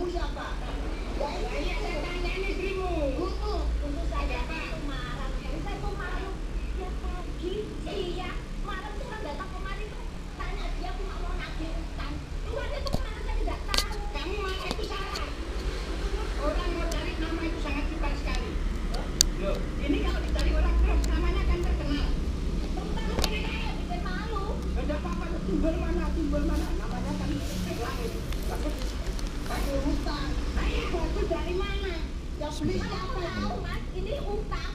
Kamu siapa? Ya iya saya tanya ini istrimu. Untuk saya itu marah. Saya tuh marah tiap pagi. Iya, marah tuh kan datang kemari tuh tanya dia aku mau nagih utang. Luarnya tuh kemana saya tidak tahu. Kamu marah itu salah. Orang mau cari nama itu sangat cepat sekali. Loh, ini kalau dicari orang terus namanya kan terkenal. Terus ini kayak bikin malu. Ada apa-apa, timbul mana, namanya kan langit. Bagus, pakai utang. Itu dari mana? Yang beli siapa? Tahu mas, ini utang.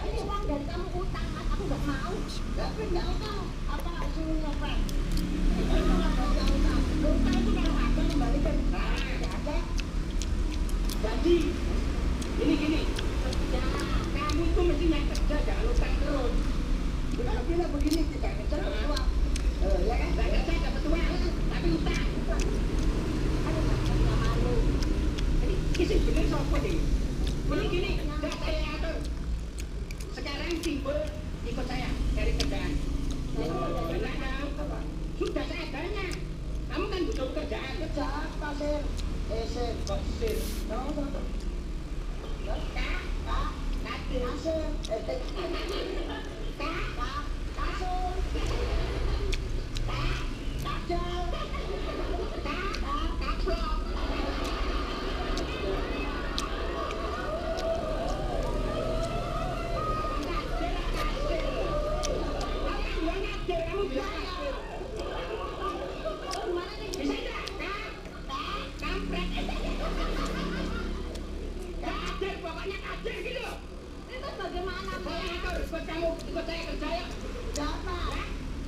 Ini uang dari kamu utang mas, aku nggak mau. Tapi nggak utang, apa suruh nyopet? Utang itu kalau ada kembalikan. Nah, nggak ada. Jadi, gini. Ya, kamu itu mestinya kerja, jangan utang terus. Kalau kita begini, kita kerja dapat uang. Ya kan? Saya kerja dapat uang, tapi utang. Aduh, nggak malu. Jadi, isi bener sopo deh. Gini, udah saya atur. Sekarang timbul ikut saya cari kerjaan. Sudah saya tanya. Kamu kan butuh kerjaan. Kerja apa, Sir? Sir. Ikut saya kerja ya. Siapa?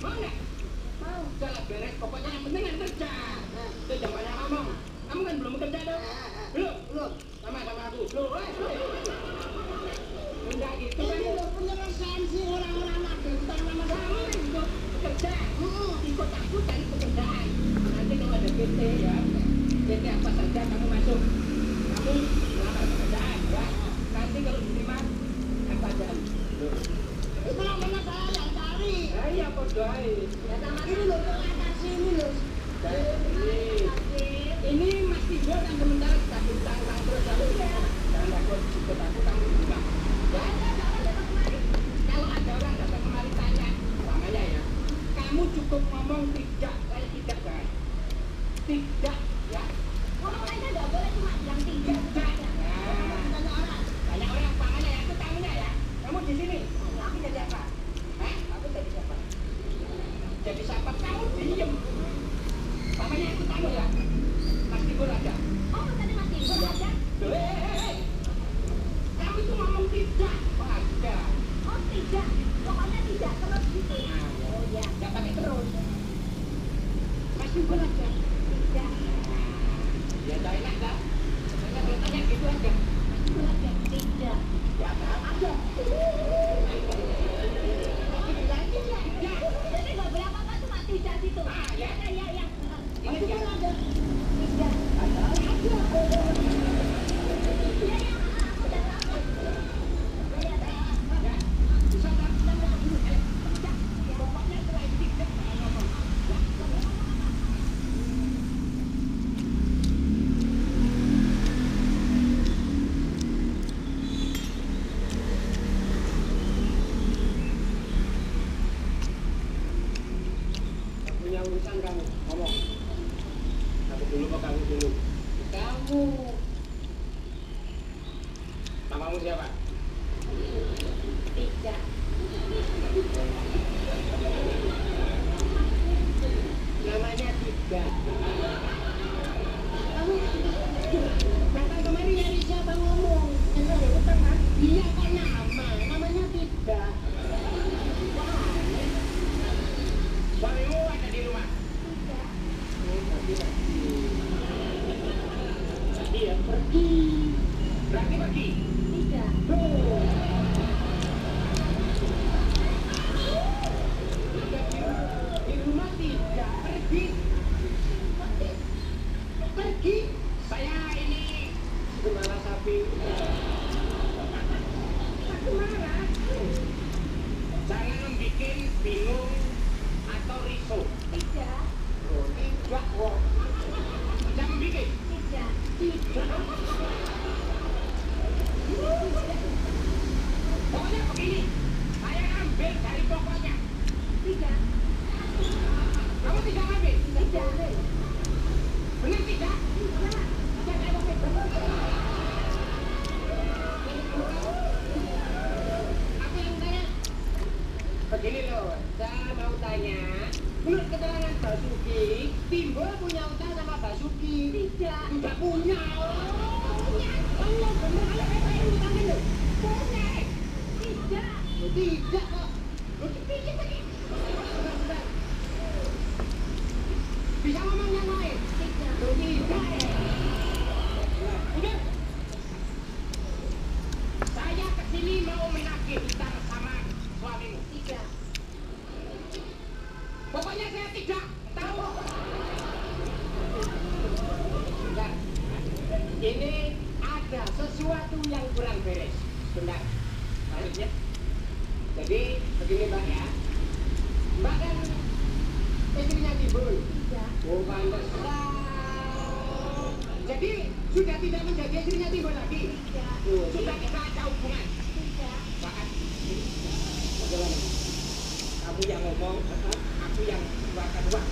Mau nggak? Mau. Udah beres. Pokoknya yang penting kan kerja. Itu jangan banyak ngomong. Kamu kan belum kerja dong? Belum. Sama aku. Belum. Enggak gitu kan. Ini loh penyelesaian sih orang-orang lagi. Sama kamu kan juga kerja. Ikut aku cari pekerjaan. Nanti kalau ada PT ya. PT apa saja kamu masuk. Kamu melamar pekerjaan ya. Nanti kalau diterima apa aja. Itu namanya saya yang cari. Iya, podoai. Ya sama ini loh, atas sini loh. Ini Mas Timbul kan sementara sudah ditangkang terus ya. Jangan takut ikut aku kamu juga. Ya, kalau ada orang datang kemari tanya, namanya ya. Kamu cukup ngomong tidak, saya tidak kan. Tidak, ya. Ngomong aja nggak boleh cuma bilang tidak. Tanya orang, makanya ya, itu tamunya ya. Kamu di sini. Aku jadi apa? Aku jadi siapa? Jadi siapa? Kamu diem. Namanya aku tahu ya. Mas Timbul ada. Oh, tadi Mas Timbul ada? Kamu itu ngomong tidak. Ada. Oh, tidak. Pokoknya tidak terus gitu. Oh ya. Gak pakai terus. Mas Timbul ada. Tidak. Ya, tak enak tak? Saya bertanya gitu aja. Mas Timbul ada. Tidak. Ya, ada. Jadi nggak boleh apa-apa cuma tidak situ. Ya. Ini kan ada. Tidak. Ada. Ya. Udah lama. Ya. Bisa tak? Pokoknya selain tidak ngomong. Punya urusan kamu, ngomong. Aku dulu kok kamu dulu. Kamu. Namamu siapa? Tidak. Namanya Tidak. Kamu datang kemari nyari siapa ngomong? Yang ada utang kan? Iya kok nama, namanya Tidak. Suamimu ada di rumah? Tidak. Dia pergi. Berarti pergi? Tidak. Di rumah tidak pergi. Pergi. Saya ini gembala sapi. Aku marah. Jangan membuat bingung atau risau. Tidak. Tidak kok. Jangan bikin. Tidak. Basuki. Timbul punya utang sama Basuki. Tidak. Tidak punya. Punya. Allah bener ada utang ini. Punya. Tidak. Tidak kok. Tidak tadi. Sudah. Bisa ngomong yang lain? Tidak. Tidak. Udah. Saya kesini mau menagih utang sama suamimu. Tidak. Pokoknya saya tidak tahu. Bentar. Ini ada sesuatu yang kurang beres. Bentar. Balik ya. Jadi begini Mbak ya. Mbak kan istrinya Timbul. Tidak. Oh pantesan. Jadi sudah tidak menjadi istrinya Timbul lagi. Tidak. Sudah tidak ada hubungan. Tidak. Bahkan bagaimana? Kamu yang ngomong, aku yang keluarkan uang.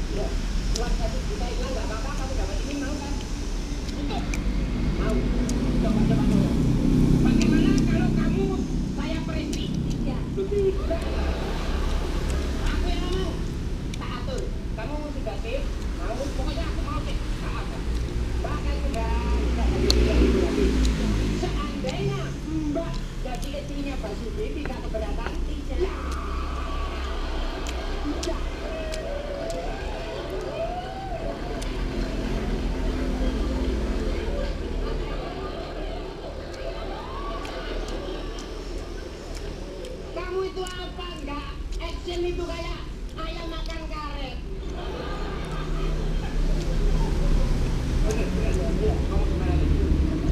Uang 1 juta itu nggak apa-apa, kamu dapat ini mau kan? Untuk mau. Coba dulu. Bagaimana kalau kamu saya perintah? Tidak. Tidak. Aku yang ngomong. Tak atur. Kamu sudah sih? Mau? Pokoknya aku mau sih. Tak apa. Bahkan sudah jadi itu lagi. Seandainya Mbak jadi istrinya Basuki tidak keberatan? Tidak. Ya. Tidak. Kamu itu apa enggak? Action itu kayak ayam makan karet. Bener. Kamu gimana nih?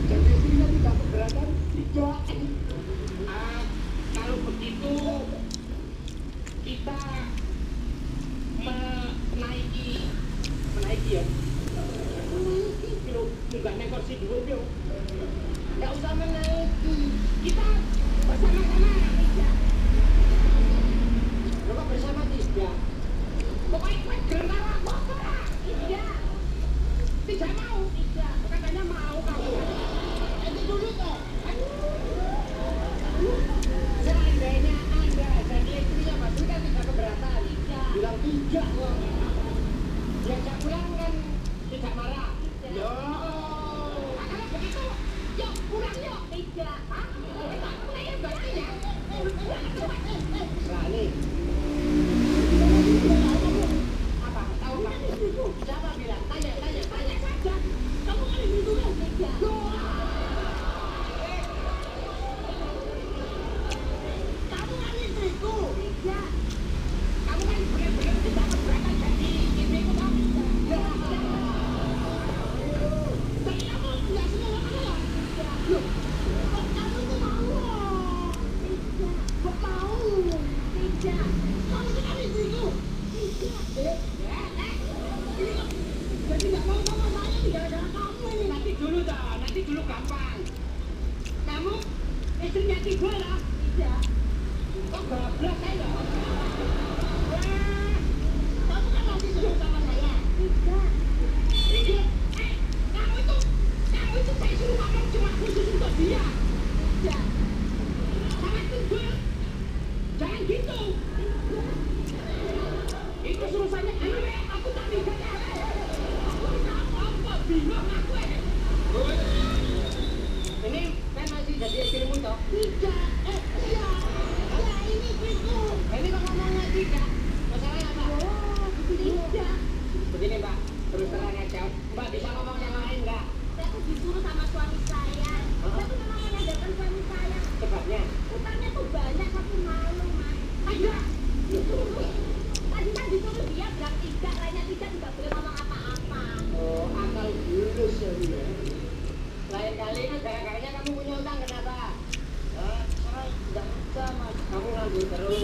Jadi istrinya tidak keberatan? Tidak. Kalau begitu kita menaiki ya. Kilo nggak naik kursi dulu yo. Nggak usah menaiki. Kita bersama-sama. Lo kok bersama tidak? Pokoknya kue gelar aku apa? Tidak. Tidak mau. Tidak. Katanya mau kamu. Itu dulu toh. Seandainya Anda jadi istrinya Mas kan tidak keberatan. Tidak. Bilang tidak kok. Diajak pulang kan tidak marah. Tidak. Yo. Kalau begitu, yuk pulang yuk. Tidak. Hah? Kita pulang ya berarti ya. Berani. Apa? Tahu nggak? Siapa bilang? Tanya saja. Kamu kan ibu kan? Tidak. Kamu kan istriku. Tidak. Kamu kan benar-benar tidak keberatan jadi istriku toh? Tapi kamu nggak senang sama saya? Loh, kok kamu itu mau? Tidak. Kok mau? Tidak. Kamu kan istriku. Tidak. Ini kok jadi nggak mau sama saya nih gara-gara kamu ini. Nanti dulu gampang. Kamu istrinya Timbul lah. Tidak. Kok bablas saya loh? Kamu kan masih suka sama saya. Tidak. Iya. Kamu itu saya suruh ngomong cuma khusus untuk dia. Tidak. Sama Timbul. Jangan gitu. Itu suruhannya gue, aku tak bisa. Aku apa bingung aku ini. Ini kan masih jadi istrimu toh? Tidak. Iya. Ya ini istriku. Ini kok ngomongnya tidak? Masalahnya apa? Oh, tidak. Begini Mbak, terus terang aja. Mbak bisa ngomong yang lain nggak? Saya tuh disuruh sama suami saya. Saya tuh memang menyandarkan suami saya. Sebabnya? Utangnya tuh banyak, tapi malu, Mas. Tidak. Disuruh. Tadi kan disuruh dia bilang tidak, lainnya tidak boleh ngomong apa-apa. Oh, akal bulus ya dia. Lain kali kan gara-garanya kamu punya utang kenapa? Saya tidak bisa Mas. Kamu nganggur terus.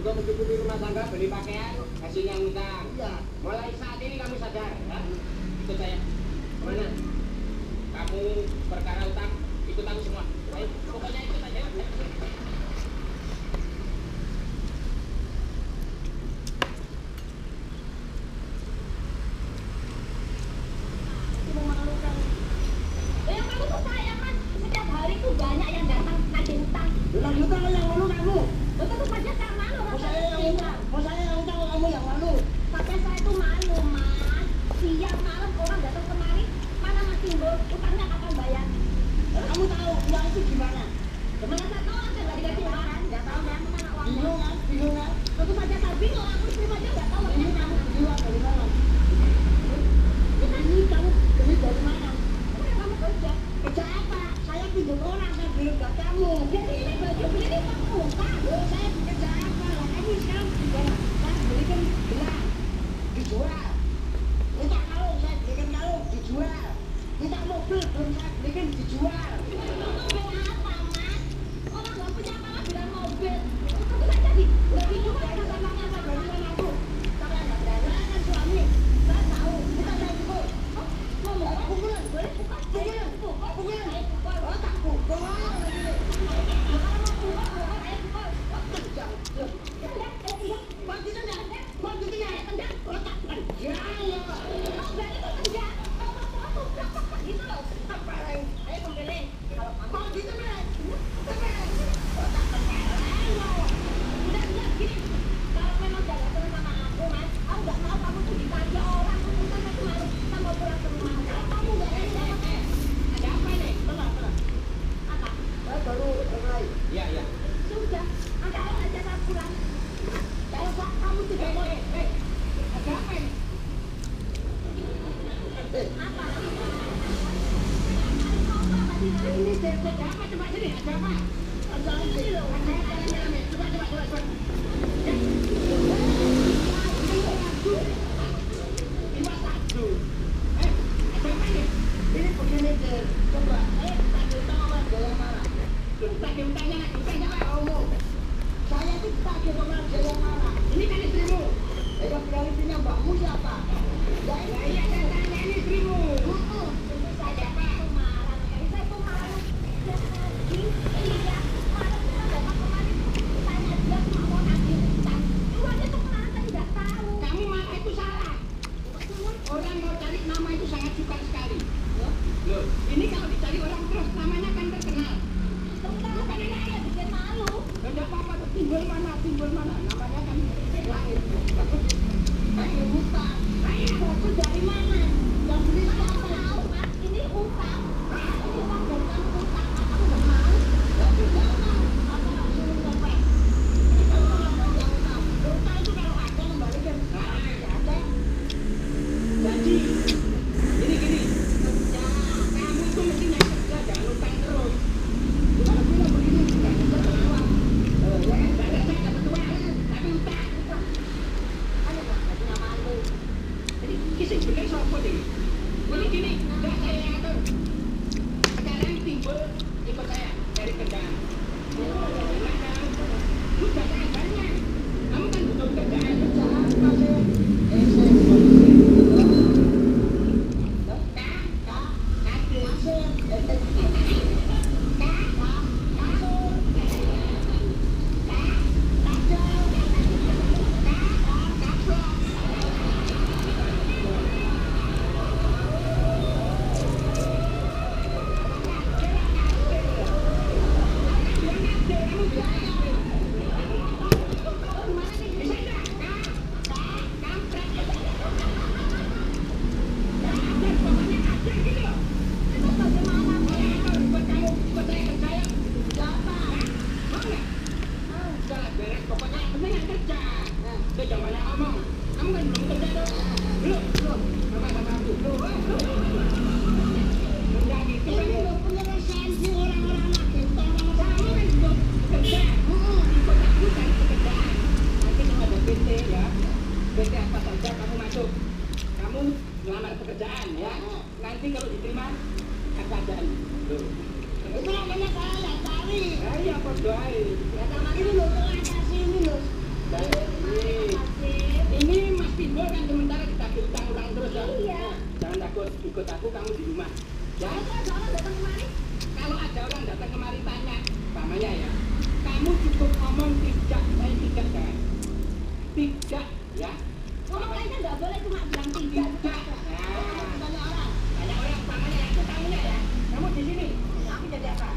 Untuk mencukupi rumah tangga, beli pakaian, hasilnya utang. Iya. Mulai saat ini kamu sadar, ya? Ikut saya. Kemana? Kamu perkara utang, ikut aku semua. Ayo, pokoknya ikut aja. Itu memalukan. Yang kamu tuh saya, Mas. Setiap hari tuh banyak yang datang nagih utang. Bilang juga yang malu kamu. Lo tetap aja tak malu. Mau saya yang utang, kamu yang malu. Sampai saya tuh malu. utangnya kapan bayar? Kamu tahu uang itu gimana? Gimana saya tahu aja nggak dikasih uang kan? Nggak tahu kan mana uangnya? Bingung kan? Bingung kan? Tentu saja saya bingung, aku terima aja nggak tahu. Ini kamu beli uang dari mana? Ini kamu beli dari mana? Kamu kerja? Kerja apa? Saya pinjam orang, saya beli buat kamu. Jadi ini baju beli ini kamu utang. Oh, saya bekerja apa? Lah, kamu sekarang saya belikan gelang, dijual. Minta kalung, saya belikan kalung, dijual. Minta mobil, belum saya belikan, dijual. Mobil apa, Mas? Orang nggak punya apa-apa bilang mobil. Tentu saja lebih juga ada sama-sama dari mana aku. Kalau nggak ada, saya kan suami. Saya tahu. Kita saya pukul. Oh, mau pukulan? Boleh pukul? Pukulan? Pukulan? Oh, tak pukul. Kalau mau pukul, ayo pukul. Oh, tendang. Mau ditendang? Mau ditendang? Tendang? Oh, tak tendang. Oh, berarti itu tendang. Oh, gitu loh. Apa lagi? Ayo pembeli. Kalau mau ditendang. Udah gini. Kalau memang gak datang sama aku, Mas, aku nggak mau kamu tuh ditanya orang. Aku malu. Kita mau pulang ke rumah. Kalau kamu nggak ada, Ada apa nih? Tenang. apa? Saya baru mulai. Iya, iya. Sudah. Anda aja saya pulang. Kalau kamu tidak mau, Ada apa ini? apa? Ini ada apa? Coba sini, ada apa? Ada ini loh. Ada apa? Coba. Lima satu. Ada apa ini? Ini begini deh. Coba, tagih utang sama biaya mana? Tagih utangnya apa? Kamu, saya itu tagih sama biaya mana? Ini kan istrimu. Yang bilang istrinya mbakmu siapa? Ya ini. Lah iya, saya tanya ini istrimu. Tentu saja aku marah. Saya tuh marah. Dia pergi. Iya. Marah dia datang kemarin. Tanya dia cuma mau nagih utang. Uangnya tuh kemana saya tidak tahu. Kamu marah itu salah. Orang mau cari nama itu sangat sukar sekali. Loh, ini kalau dicari orang terus namanya kan terkenal. Terutama kan ini ayah bikin malu. Enggak apa-apa, tuh timbul mana. Namanya kan lain. Bagus. Tagih utang. Ayo. Itu dari mana? Yang beli Aku siapa? tahu, Mas. Ini utang. Ini uang dari kamu utang. Aku nggak mau. Tapi jangan. Aku nggak suruh nyopet. Itu orang yang utang. Utang itu kalau ada kembalikan. Ada. Jadi, gini. Ya, kamu tuh mestinya kerja, jangan utang terus. Kalau bilang begini, jangan utang uang. Ya kan, bayar saya dapat uang, tapi utang. Aduh, Mas, nggak punya malu. Jadi, kisah bener sopo deh. Ini gini, enggak saya yang atur. Sekarang timbul ikut saya cari kerjaan. Sudah kabarnya. Kamu kan butuh kerjaan. Nanti kalau diterima keadaan. Itu namanya saya yang cari. Iya, berdoai. Ya sama ini loh, kasih ini loh. Ini Mas Timbul kan sementara ditagih utang orang terus ya. Iya. Jangan takut ikut aku, kamu di rumah. Ya. Ada orang datang kemari. Kalau ada orang datang kemari tanya, pamannya ya, kamu cukup ngomong tidak, saya tidak kan? Tidak, ya. Ngomong lainnya nggak boleh, cuma bilang tidak. Tidak. Tanya orang. Tanya orang, pamannya ya, itu kamunya ya. Kamu di sini. Aku jadi apa?